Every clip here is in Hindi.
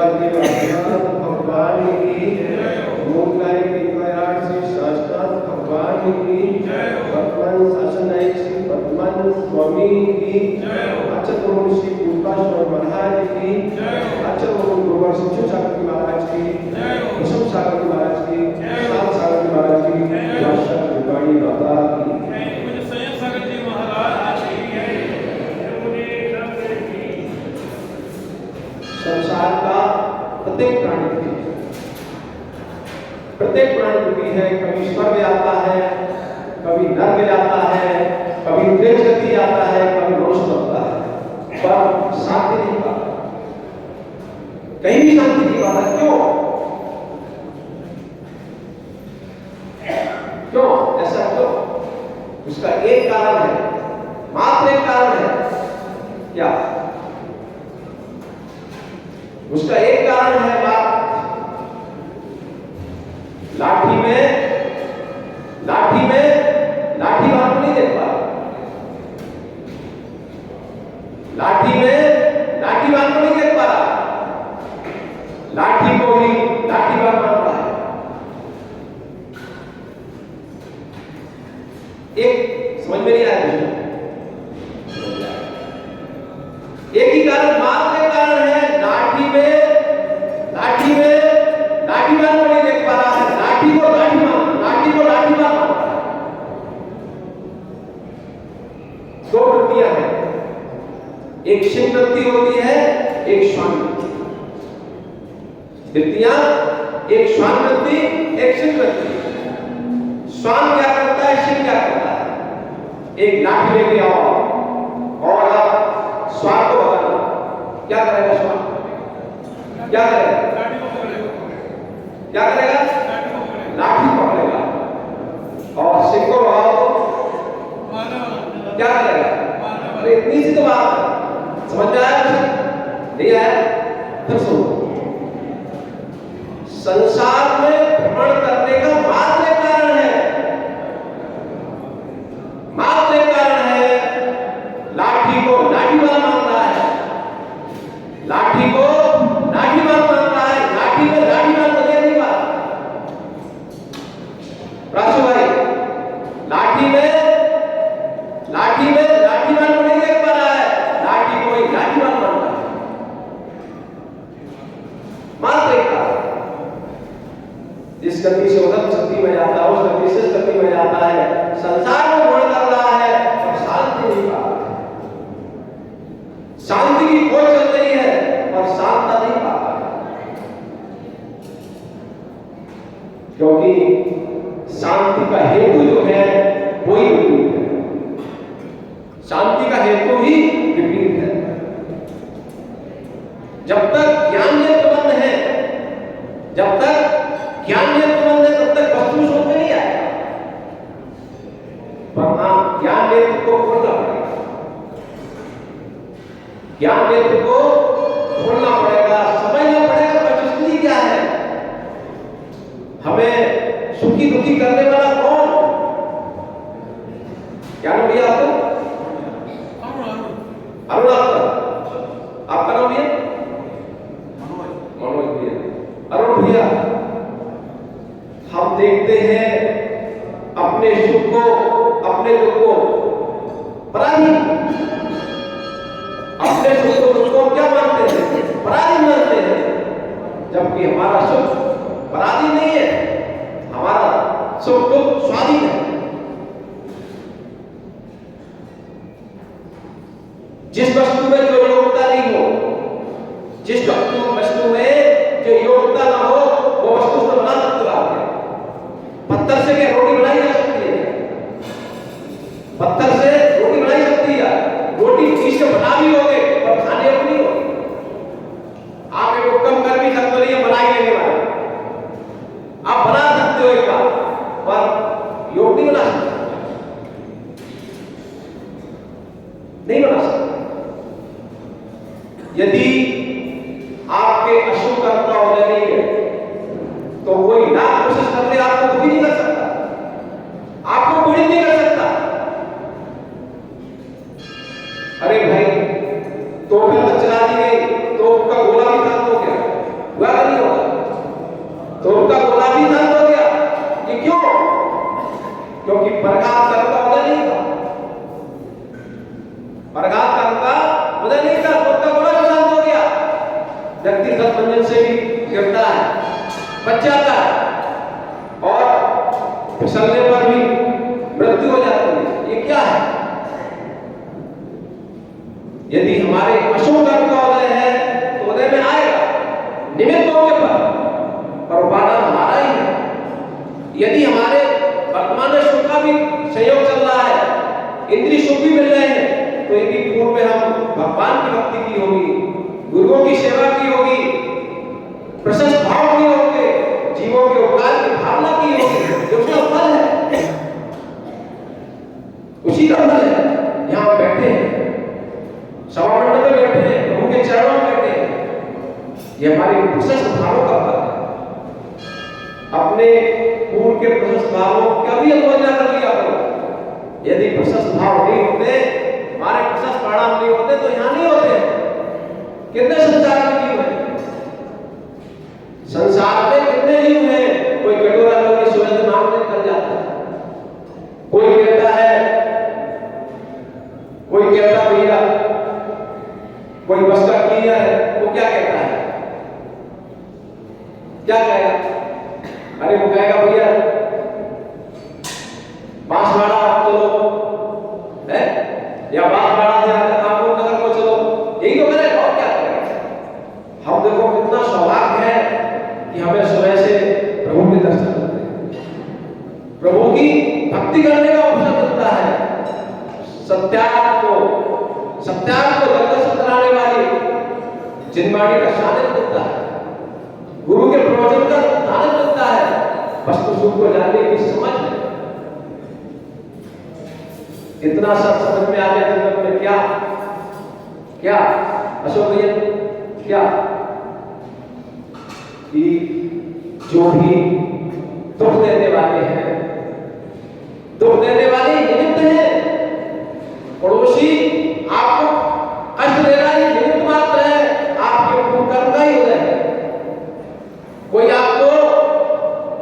भगवान की मूलगाय कृपयार्थ श्री शास्त्रार्थ भगवान की वर्तमान शासन श्री वर्तमान स्वामी की आचार्य श्री पूर्वाश्वर महाराज की आचार्य गुरुवर शिक्षु सागर महाराज की कुसुम सागर महाराज की सात सागर महाराज की भाषा गुरुवाणी बाबा की संसार का प्रत्येक प्राणी दुखी है। कभी स्वर्ग जाता है, कभी नरक जाता है, कभी प्रेत गति जाता है, कभी मोक्ष होता है, पर शांति नहीं पाता, कहीं भी शांति नहीं पाता। क्यों ऐसा क्यों? उसका एक कारण है, मात्र एक कारण है। क्या? उसका एक कारण है बात, लाठी वाल को नहीं देख पा, लाठी वाल को नहीं देख पा रहा, लाठी को ही लाठी वाल मान रहा है। एक समझ में नहीं आया, एक ही कारण, मात्र एक कारण है। लाठी वाल को नहीं देख पा रहा है, लाठी को लाठी वाल मान रहा है। दो वृत्तियां हैं, एक शिव वृत्ति होती है, एक श्वान वृत्ति। वृत्तियां, एक श्वान वृत्ति, एक शिव वृत्ति। श्वान क्या करता है, शिव क्या करता है? एक लाठी लेके आओ और आप श्वान को भगाना, क्या करेगा श्वान? क्या करेगा? क्या करेगा? लाठी पकड़ेगा। और शिव को भगाओ क्या करेगा? अरे इतनी सी तो बात समझ में आया? नहीं आया? फिर सुनो, संसार में भ्रमण करने का मात्र एक कारण है, मात्र एक कारण है। लाठी को लाठी वाला मान रहा है, लाठी को लाठी वाला मान रहा है, लाठी में लाठी वाला को देख नहीं पा रहा। राशु भाई, लाठी में लाठी वाला को नहीं देख पा रहा है, लाठी को ही लाठी वाला मान रहा है। मात्र एक कारण, जिस गति से उधर शक्ति में जाता है, उस गति से शक्ति में जाता है, संसार में भ्रमण कर रहा है और शांति नहीं पा रहा। शांति की खोज चल रही है और शांति नहीं पा रहा, क्योंकि शांति का हेतु जो है वही विपरीत है। शांति का हेतु ही विपरीत है। जब तक ज्ञान नेत्रबंद है, जब तक ज्ञान नेत्रबंद है, तब तक वस्तु समझ में नहीं आएगा। पर हाँ, ज्ञान नेत्र को खोलना पड़ेगा, ज्ञान नेत्र को खोलना पड़ेगा, समझना पड़ेगा परिस्थिति क्या है, हमें सुखी दुखी करने वाला कौन? क्या नाम भैया आपका? अरुण। आपका नाम भैया? मनोज भैया। अरुण भैया, हम देखते हैं अपने सुख को, अपने दुख को पराधीन, अपने सुख को दुख को क्या मानते हैं? पराधीन मानते हैं, जबकि हमारा सुख पराधीन नहीं है, हमारा सुख दुख स्वाधीन है। जिस वस्तु में जो योग्यता नहीं हो, जिस वस्तु में जो योग्यता ना हो, वो वस्तु से बना सकते हो आप। पत्थर से क्या रोटी बनाई जा सकती है? पत्थर से रोटी बनाई सकती है? रोटी चीज से बना भी होगे पर खाने को नहीं होगी। आप एक कम कर भी सकते नहीं, बना ही लेने वाले आप बना सकते हो एक बार, पर योग नहीं बना सकते, नहीं बना सकते। यदि आपके अशुभ कर्म का उदय नहीं है तो कोई लाख कोशिश कर ले, आपको दुखी नहीं कर सकता, आपको पीड़ित नहीं कर सकता। अरे भाई, तो फिर चला दी गई तो उसका गोला भी खत्म हो गया, शांत हो गया। ये क्यों? क्योंकि प्रघात कर्म का उदय नहीं था। प्रघात कर्म का उदय नहीं था, क्रोध का घोड़ा भी शांत हो गया। व्यक्ति दत्तमंजन से भी गिरता है, बच जाता है और फिसलने पर भी मृत्यु हो जाती है। ये क्या है? यदि हमारे अशुभ कर्म का उदय है तो उदय में आएगा निमित्त होने पर उपादान हमारा ही है। यदि हमारे वर्तमान में सुख का भी संयोग चल रहा है, इंद्रिय सुख भी मिल रहे हैं, तो यदि पूर्व में हम भगवान की भक्ति की होगी, गुरुओं की सेवा की होगी, प्रशस्त भाव किए होंगे, जीवों के उपकार की भावना की होगी, जो उसका फल है, उसी का फल है। यहाँ बैठे हैं, सभामंडल में बैठे हैं, प्रभु के चरणों में बैठे हैं, ये हमारे प्रशस्त भावों का फल है। अपने पूर्व के प्रशस्त भावों का भी अवहेलना कर लिया करो। यदि प्रशस्त भाव नहीं होते, हमारे प्रशस्त परिणाम नहीं होते, तो यहाँ नहीं होते। कितने संसार में जीव हैं? संसार में कितने जीव हैं? कोई कटोरा लोग सुगंध मांगने निकल जाता है, कोई कहता है, कोई कहता भैया, कोई बस का क्लियर है, वो क्या कहता है? क्या कहेगा? अरे वो कहेगा भैया बांसवाड़ा चलो, है या बांसवाड़ा से आकर कानपुर नगर को चलो, यही तो करेगा और क्या करेगा। हम देखो कितना सौभाग्य है कि हमें सुबह से प्रभु के दर्शन करते हैं, प्रभु की भक्ति करने का अवसर मिलता है। सत्यार्थ को दर्शन कराने वाली जिनवाणी का सानिध्य मिलता है, गुरु के प्रवचन का सानिध्य मिलता है, वस्तु सुख को जानने की समझ है। इतना सब समझ में आ गया जीवन में क्या क्या अशोक भैया क्या कि जो भी दुख देने वाले हैं, दुख देने वाले निमित्त हैं। पड़ोसी आपको कष्ट दे रहा है, निमित्त मात्र है, आपके पूर्व कर्म का ही उदय है। कोई आपको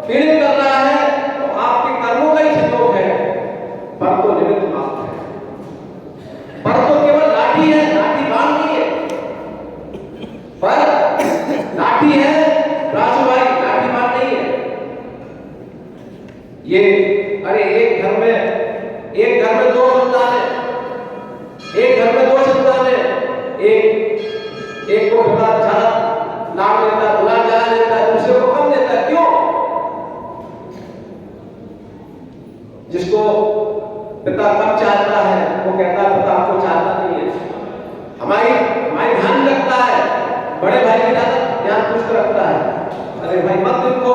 पीड़ित कर रहा है तो आपके कर्मों का ही संयोग है, पर तो निमित्त मात्र है, पर तो केवल लाठी है, लाठी बाण नहीं है, पर लाठी है राजूभाई, लाठी बाण नहीं है। ये अरे एक घर में दो संतान है, एक घर में दो संतान है, एक को थोड़ा ज्यादा लाभ देता है, दुलार ज्यादा देता है, दूसरे को कम देता है। क्यों? जिसको पिता कम चाहता है वो कहता है पिता आपको चाहता नहीं है। हमारी ध्यान रखता है, बड़े भाई की ज्यादा ध्यान पुष्ट रखता है। अरे भाई मत देखो,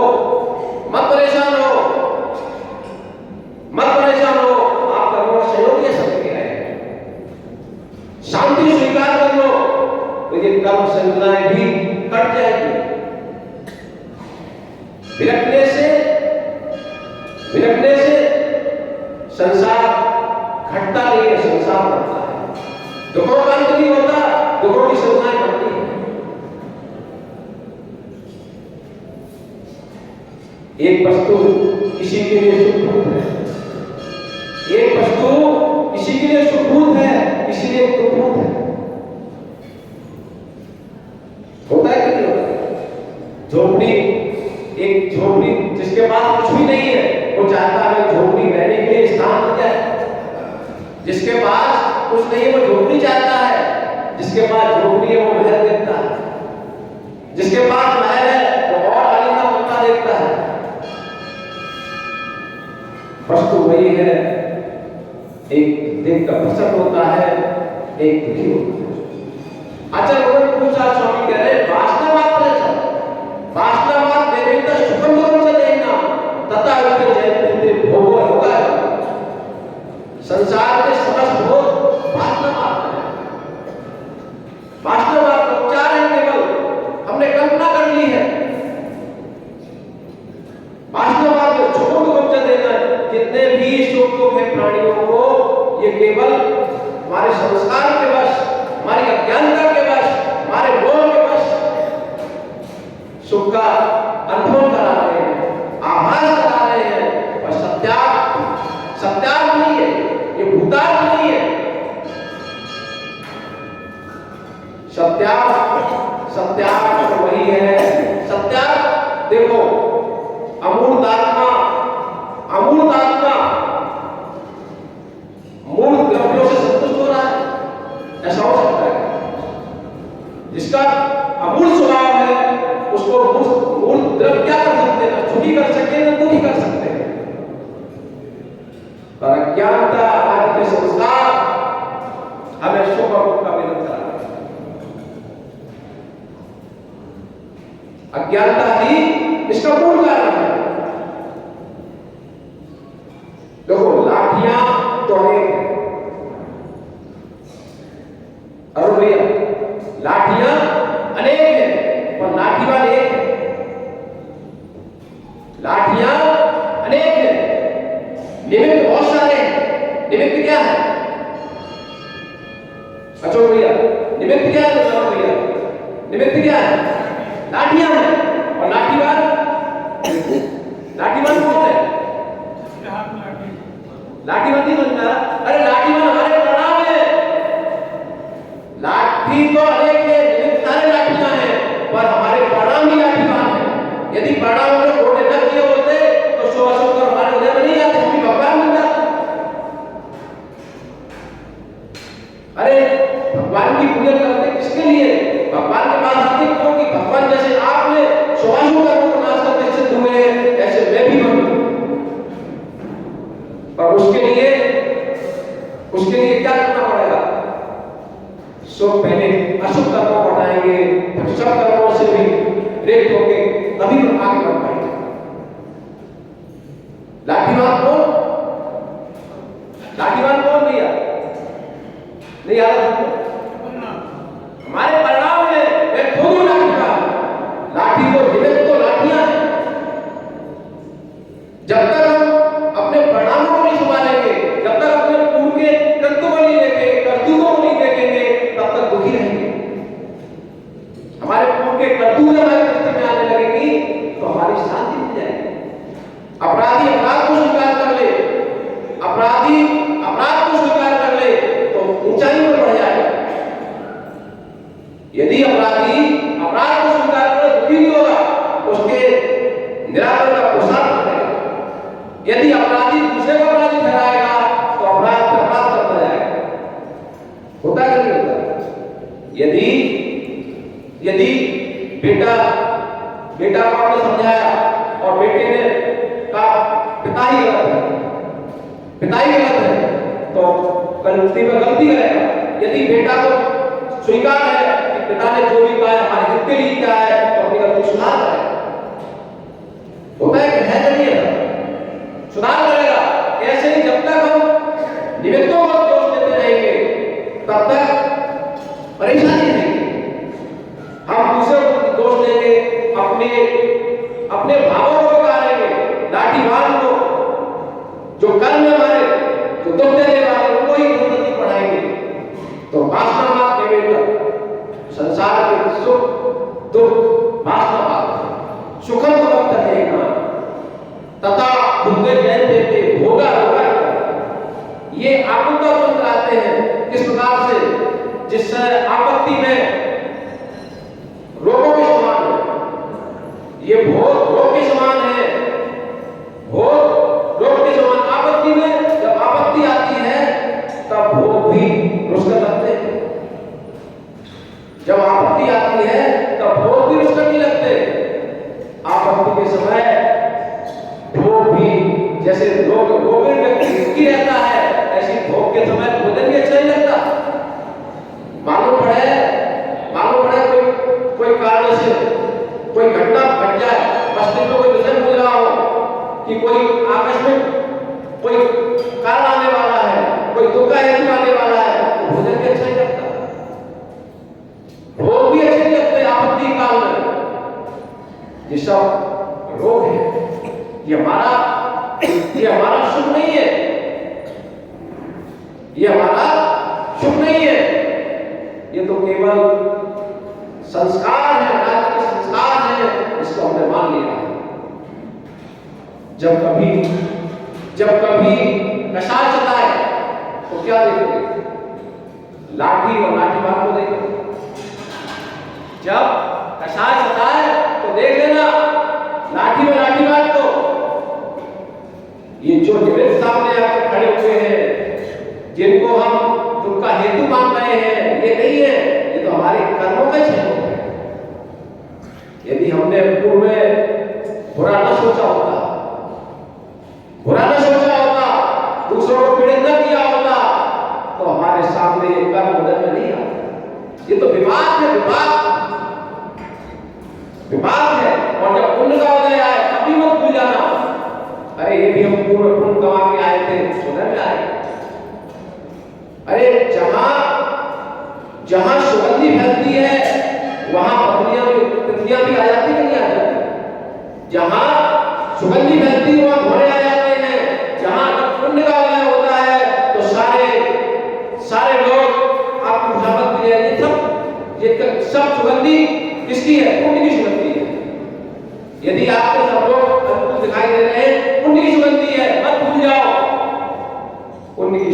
मत परेशान हो, आप कर्मों से सहयोग ले सकते हैं, शांति स्वीकार कर लो, तो ये कर्म संगनाएं भी कट जाएगी। विरक्ति से संसार घटता नहीं है, संसार बढ़ता है। दुखों का अंत नहीं होता, दुखों की संख्याएं बढ़ती है। एक वस्तु किसी के लिए सुखभूत है, एक वस्तु किसी के लिए सुखभूत है, किसी के लिए दुखभूत है। होता है कि नहीं होता? एक झोपड़ी जिसके पास कुछ भी नहीं है, वो चाहता है झोपड़ी रहने के लिए स्थान मिल जाए। जिसके पास कुछ नहीं है वो झोपड़ी चाहता है, जिसके पास झोपड़ी है वो महल देखता है, जिसके पास महल है वो और आलीशान मकान देखता है। वस्तु वही है, एक देख कर प्रसन्न होता है, एक दुखी होता है। आचार्य उन्होंने पूछा, स्वामी कह रहे वासना मात्र है सब, वासना मात्र देवता सुखम दुखम से देना तथा उनके जयते भोग होगा। संसार के समस्त भोग वासना मात्र है, वासना मात्र उपचार है, केवल हमने कल्पना कर ली है। वासना मात्र सुखम दुखम से देना, जितने भी सुख दुख है प्राणियों को, ये केवल हमारे संस्कार के वश, हमारी अज्ञानता के वश, हमारे मोह के वश सुख का अनुभव करा रहे हैं। सत्याग्रह, सत्याग्रह तो वही है। सत्याग्रह देखो, अमूर्त आत्मा मूल द्रव्यों से संतुष्ट हो रहा है, ऐसा हो सकता है? जिसका अमूल स्वभाव है उसको मूल द्रव्य क्या कर सकते हैं? सुखी कर सकते हैं, दुखी कर सकते हैं। पर अज्ञानता आदि के संस्कार हमें सुख और दुख का मिलन करा रहे हैं। अज्ञानता ही इसका मूल कारण है। देखो, लाठियां तो अनेक है। अरुण भैया, लाठियां अनेक है पर लाठीवान एक है। लाठियां अनेक है, निमित्त बहुत सारे हैं। निमित्त क्या है? अशोक भैया, निमित्त क्या है? अशोक भैया, निमित्त क्या है? लाठियां हैं। और लाठीवान कौन है? लाठीवान नहीं बनता। अरे लाठीवान हमारे प्रणाम है। लाठी तो अनेक है, निमित्त सारे लाठियां हैं, पर हमारे प्रणाम ही लाठीवान है। यदि प्रणाम में छोटे न किए होते तो सो कर हमारे उदय में नहीं आते, हम भी भगवान बन जाते। अरे भगवान की पूजा करते किसके लिए? भगवान के पास आते क्योंकि भगवान जैसे आपने स्वायु कर्म को नाश करके सिद्ध हुए हैं, ऐसे मैं भी बनूं। पर उसके लिए क्या करना पड़ेगा? सो पहले अशुभ कर्मों को हटाएंगे, फिर सब कर्मों से भी प्रेरित होके तभी हम आगे बढ़ पाएंगे। लाठीवान कौन भैया? नहीं आ रहा? हमारे परिणाम में मैं खुद हूं लाठीवान। लाठी को निमित्त तो लाठियां हैं। जब तक हम अपने परिणामों को नहीं संभालेंगे, जब तक अपने पूर्व के कर्तव्यों को नहीं देखेंगे, कर्तव्यों को नहीं देखेंगे, तब तक दुखी रहेंगे। हमारे पूर्व के कर्तव्य हमारे दृष्टि में आने लगेगी तो हमारी शांति मिल जाएगी। अपराधी अपराध को स्वीकार कर ले, अपराधी अपराध को स्वीकार कर ले तो ऊंचाई पर बढ़ जाएगा। यदि अपराधी अपराध को स्वीकार करे, दुखी नहीं होगा, उसके निराकरण का प्रसार करेगा। यदि अपराधी दूसरे को अपराधी ठहराएगा तो अपराध पर अपराध करता जाएगा। होता है नहीं होता? यदि बेटा को आपने समझाया और बेटे ने कहा पिता ही गलत है, तो कल उसकी में गलती करेगा। यदि बेटा को स्वीकार है कि पिता ने जो भी कहा है हमारे हित के लिए क्या है, तो अपनी गलती सुधार करेगा। होता है कि है नहीं है? सुधार करेगा। ऐसे ही जब तक हम निमित्तों को दोष देते रहेंगे तब तक परेशानी रहेगी। हम दूसरे को दोष देंगे, अपने भावों को बिगाड़ेंगे। लाठीवान को, जो कर्म है हमारे, जो दुख देने वाले, उनको ही उन्नति पढ़ाएंगे। तो वासना मार्ग निवेदन, संसार के सुख दुख वासना मार्ग, सुखम भक्त है तथा भुगे जैन देते भोगा रोगा। ये आकुलता मंत्र आते हैं किस प्रकार से? जिससे आपत्ति में रोगों के समान है। ये भोग रोग के समान है, भोग रोग के समान। आपत्ति में जब आपत्ति आती है तब भोग भी रुष्ट लगते हैं। जब आपत्ति आती है तब भोग भी रुष्ट नहीं लगते। आपत्ति के समय भोग भी, जैसे रोग व्यक्ति दुखी रहता है, ऐसी भोग के समय भोजन भी अच्छा नहीं लगता। मालूम पड़े कोई कारण से कोई घटना घट जाए, मस्तिष्क में कोई विषय मिल रहा हो कि कोई आकस्मिक कोई कारण आने वाला है, कोई दुख का हेतु आने वाला है, तो भोजन भी अच्छा नहीं लगता, भोग भी अच्छे नहीं लगते आपत्ति काल में। ये सब रोग है। ये हमारा सुख नहीं है, ये हमारा सुख नहीं है। ये तो केवल संस्कार है, राज्य के संस्कार है, इसको हमने मान लिया है। जब कभी कसार सताए तो क्या देखोगे? लाठी और लाठीवान को देखोगे। जब कसाय सताए तो देख लेना, लाठी में लाठी मार दो। ये जो निमित्त सामने आकर खड़े हुए हैं, जिनको हम दुख का हेतु मान रहे हैं, ये नहीं है, ये तो हमारे कर्मों का क्षेत्र है। यदि हमने पूर्व में बुरा न सोचा होता, बुरा न सोचा होता, दूसरों को पीड़ित न किया होता, तो हमारे सामने ये कर्म उदय में नहीं आता। ये तो विवाद है, विवाद है। और जब पुण्य का उदय आए कभी मत भूल जाना, अरे ये भी हम पूर्व पुण्य कमा के आए थे, उदय में आए। अरे जहां सुगंधी फैलती है वहां तितलियां भी आ जाती है, नहीं आ जाती? जहां सुगंधी फैलती है वहां घोड़े आ जाते हैं। जहां पुण्य का उदय होता है तो सारे लोग आपको खुशामद के लिए सब सुगंधी किसकी है? पुण्य की सुगंधी है। यदि आपको सब लोग अद्भुत दिखाई दे रहे हैं, पुण्य की सुगंधी है, मत भूल जाओ। पुण्य की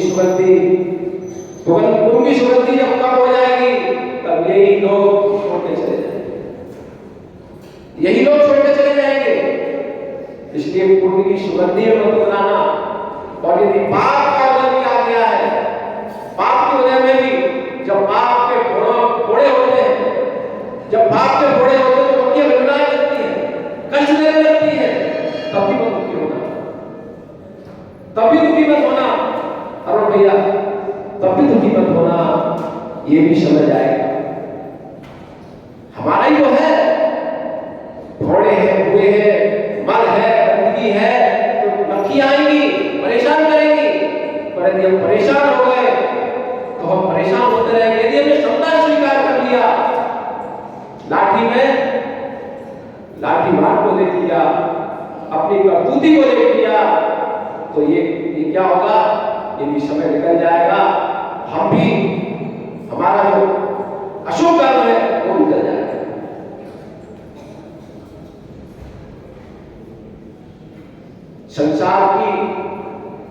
सुगंधी जब कम हो जाएगी तब यही लोग छोड़ के चले जाएंगे, यही लोग छोड़ के चले जाएंगे। इसलिए पुण्य की सुगंधी में मत बनाना। और यदि पाप का उदय भी आ गया है, पाप के उदय में भी जब पाप के फोड़े होते हैं, जब पाप के फोड़े होते हैं तो मक्खियां भिनभिनाने लगती है, कष्ट देने लगती है, तब भी मत दुखी होना, तब भी दुखी मत होना। अरुण भैया, तब भी दुखी मत होना, ये भी समझ आएगा। हमारा ही तो है, फोड़े हैं, हुए हैं, मल है, गंदगी है, तो मक्खियां आएंगी, परेशान करेंगी। पर यदि हम परेशान हो गए तो हम परेशान होते रहेंगे। यदि हमने सत्ता स्वीकार कर लिया, लाठी मार को देख लिया, अपनी करतूती को देख लिया, तो ये क्या होगा? ये भी समय निकल जाएगा, हम भी, हमारा जो अशुभ कर्म है वो निकल जाएगा। संसार की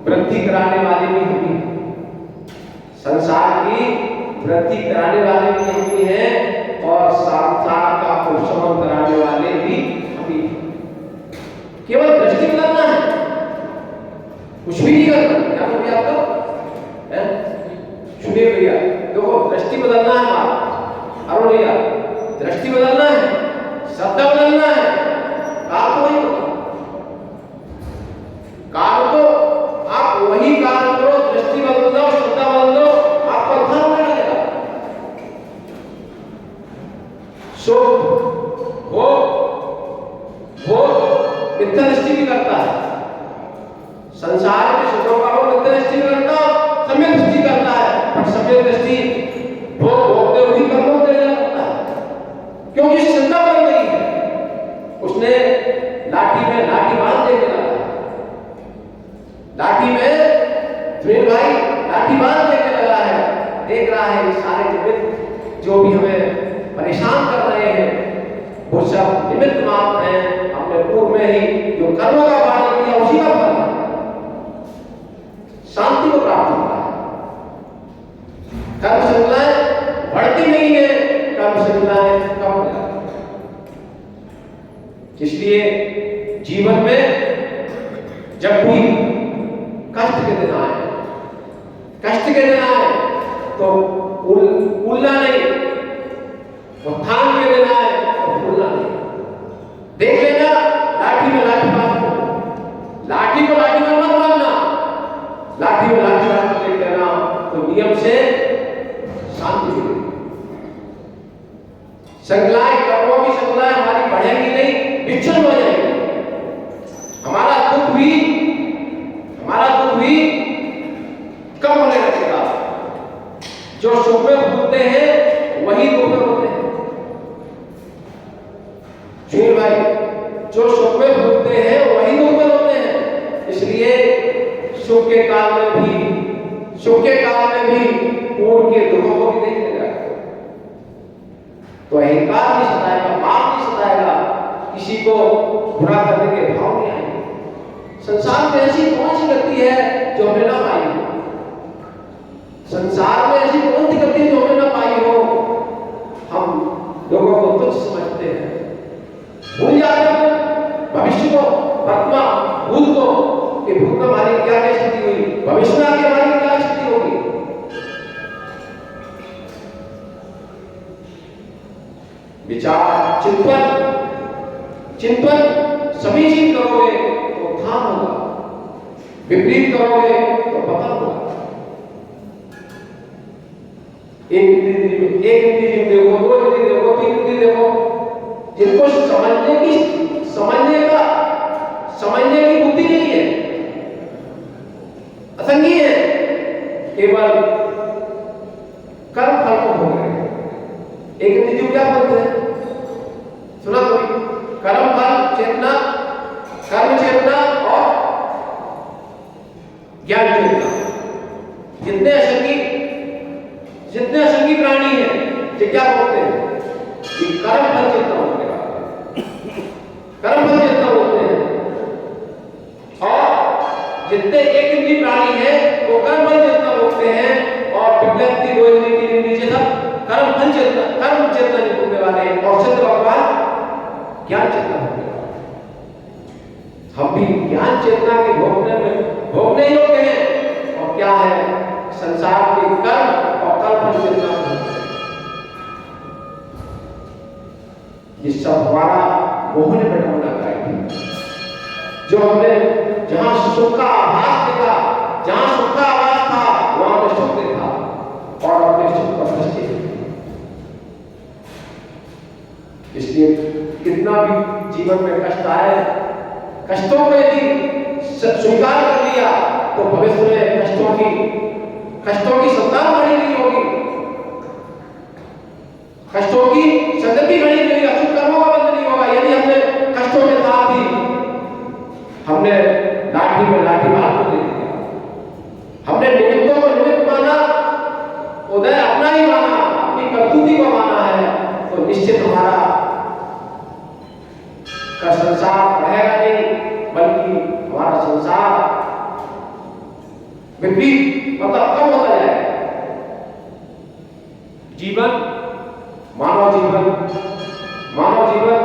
वृद्धि कराने वाले भी हम ही, संसार की वृद्धि कराने वाले भी हम ही हैं, और संसार का उपशमन कराने वाले भी हम ही। केवल दृष्टि बदलना है, कुछ भी नहीं करना। क्या बोलिए आपको? सुनिए भैया, देखो दृष्टि बदलना है बात। अरुण भैया, दृष्टि बदलना है, श्रद्धा बदलना है, काम वही होगा। काम तो आप वही काम करो, दृष्टि बदल दो, श्रद्धा बदल दो, आपका उद्धार होने लगेगा। वो मिथ्या दृष्टि भी करता है, संसार के सुखों का वो मिथ्या दृष्टि भी करता है, सम्यक दृष्टि करता है। पर सम्यक दृष्टि भोगते हुए कर्मों को देना पड़ता है, क्योंकि श्रद्धा बन गई है। उसने लाठी में लाठी बांध देके लगा, लाठी में सुनील भाई लाठी बांध देके लगा है, देख रहा है ये सारे निमित्त जो भी हमें परेशान कर रहे हैं वो सब निमित्त मात्र हैं। हमने पूर्व में ही जो कर्मों का पालन किया उसी का फल है, शांति को प्राप्त होता है। कर्म श्रृंखलाएं बढ़ती नहीं है, कर्म श्रृंखलाएं कम हो जाती है। इसलिए जीवन में जब भी कष्ट के दिन आए, कष्ट के दिन आए तो उल्ला नहीं, उत्थान के दिन आए तो उल्ला नहीं। देख लेना, लाठी में लाठी बांध दो, लाठी को लाठी में मत बांधना, लाठी में लाठी बांध के देख लेना तो नियम से शांति मिलेगी। श्रृंखलाएं, कर्मों की श्रृंखलाएं हमारी बढ़ेंगी नहीं, विच्छिन्न हो जाएगी। हमारा दुख भी कम होने लगेगा। जो सुख में भूलते हैं वही दुख में होते हैं। सुनील भाई, जो सुख में भूलते हैं वही दुख में होते हैं। इसलिए सुख के काल में भी पूर्व के दुखों को भी देख लेगा तो अहंकार नहीं सताएगा, पाप नहीं सताएगा, किसी को बुरा करने के भाव नहीं आएंगे। संसार में ऐसी कौन सी गति है जो हमने ना पाई हो? संसार में ऐसी कौन सी गति है जो हमने ना पाई हो? हम लोगों को भूत में हमारी क्या क्या स्थिति हुई, भविष्य में आगे हमारी क्या स्थिति होगी। विचार, चिंतन सभी चीज करोगे तो उत्थान होगा, विपरीत करोगे तो पतन होगा। एक इंद्रिय देखो, दो इंद्रिय देखो, तीन इंद्रिय देखो, जिनको समझने की बुद्धि नहीं है, असंगी है, केवल कर्म फल को भोग रहे हैं। एक इंद्रिय क्या बोलते हैं, सुना कभी, कर्म फल चेतना, कर्म चेतना और ज्ञान चेतना। जितने असंगी प्राणी हैं ये क्या बोलते हैं, ये कर्म फल चेतना होते हैं, कर्म फल चेतना बोलते हैं। और जितने एक इंद्रिय प्राणी हैं वो कर्म फल चेतना बोलते हैं, और विज्ञप्ति दो इंद्रिय तीन इंद्रिय सब कर्म चेतना नहीं बोलने वाले हैं, और सिद्ध भगवान ज्ञान चेतना बोलने वाले। हम भी ज्ञान चेतना के भोगने योग्य हैं, और क्या है, संसार के कर्म और कर्म चेतना। ये सब हमारा मोह ने बैठाना चाहिए। जो हमने जहां सुख का आभास देखा, जहां सुख का आभास था वहां पे सुख देखा और अपने सुख पर दृष्टि देखी। इसलिए कितना भी जीवन में कष्ट आए, कष्टों को यदि स्वीकार कर लिया तो भविष्य में कष्टों की संतान बड़ी नहीं होगी, कष्टों की संगति बड़ी नहीं होगी, अशुभ कर्मों का बंध नहीं होगा। यदि हमने कष्टों के साथ ही हमने लाठी में लाठी मार को दे दिया, हमने निमित्तों को निमित्त माना, उदय अपना ही माना, अपनी कर्तुति को माना है, तो निश्चित हमारा का संसार रहेगा नहीं, बल्कि हमारा संसार विपरीत मतलब कम होता जाएगा। मानव जीवन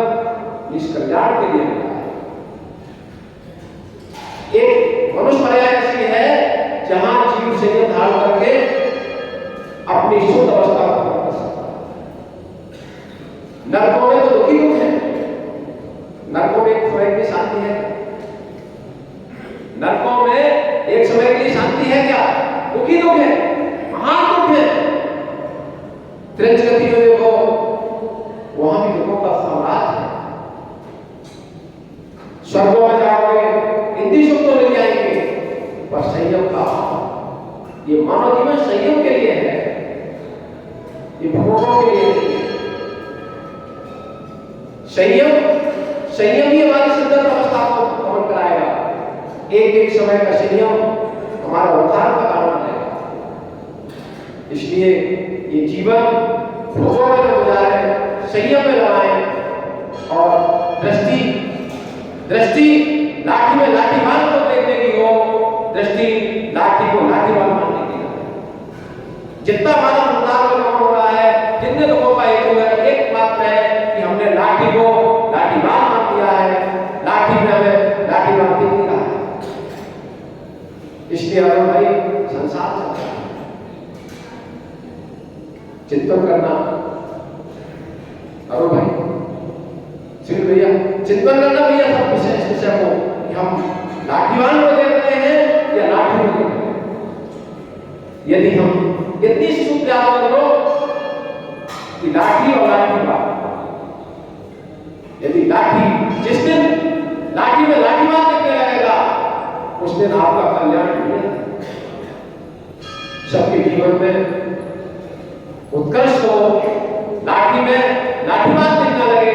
निष्कल्याण के लिए मिला है। एक मनुष्य पर्याय ऐसी है जहां जीव संयम धारण करके अपनी शुद्ध अवस्था को प्राप्त कर सकता है। नरकों में तो दुखी दुख है, नरकों में एक समय की शांति है, नरकों में एक समय के लिए शांति है क्या, दुखी दुख है, महान दुख है। त्रिजगति में देखो, वहां भी दुखों का साम्राज्य है। स्वर्गों में जाओगे इंद्रिय सुख तो मिल जाएंगे, पर संयम का, ये मानव जीवन संयम के लिए है, ये भोगों के लिए नहीं है। संयम ही हमारी सिद्धत अवस्था को गमन कराएगा। एक समय का संयम हमारा उद्धार का कारण बनेगा। इसलिए ये जीवन भोगों में न गुजारे, संयम में लगाएं, और दृष्टि लाठी में लाठीवान को देखने की हो, दृष्टि लाठी को लाठीवान मानने की हो। जितना हमारा संसार में काम हो रहा है, जितने लोगों का एक बात है कि हमने लाठी को लाठीवान मान दिया है, लाठी में हमें लाठीवान दिख रहा है। इसलिए अगर भाई संसार चलता है, चिंतन करना, अरे भाई श्री भैया चिंतन करना भैया सब विषय को कि हम लाठीवान को देख रहे हैं या लाठी को देख रहे हैं। यदि हम इतनी सुख याद कर लो कि लाठी और लाठीवान, यदि लाठी जिस दिन लाठी में लाठीवान देखने लगेगा उस दिन आपका कल्याण नहीं है। सबके जीवन में उत्कर्ष हो, लाठी में लाठीवान दिखने लगे,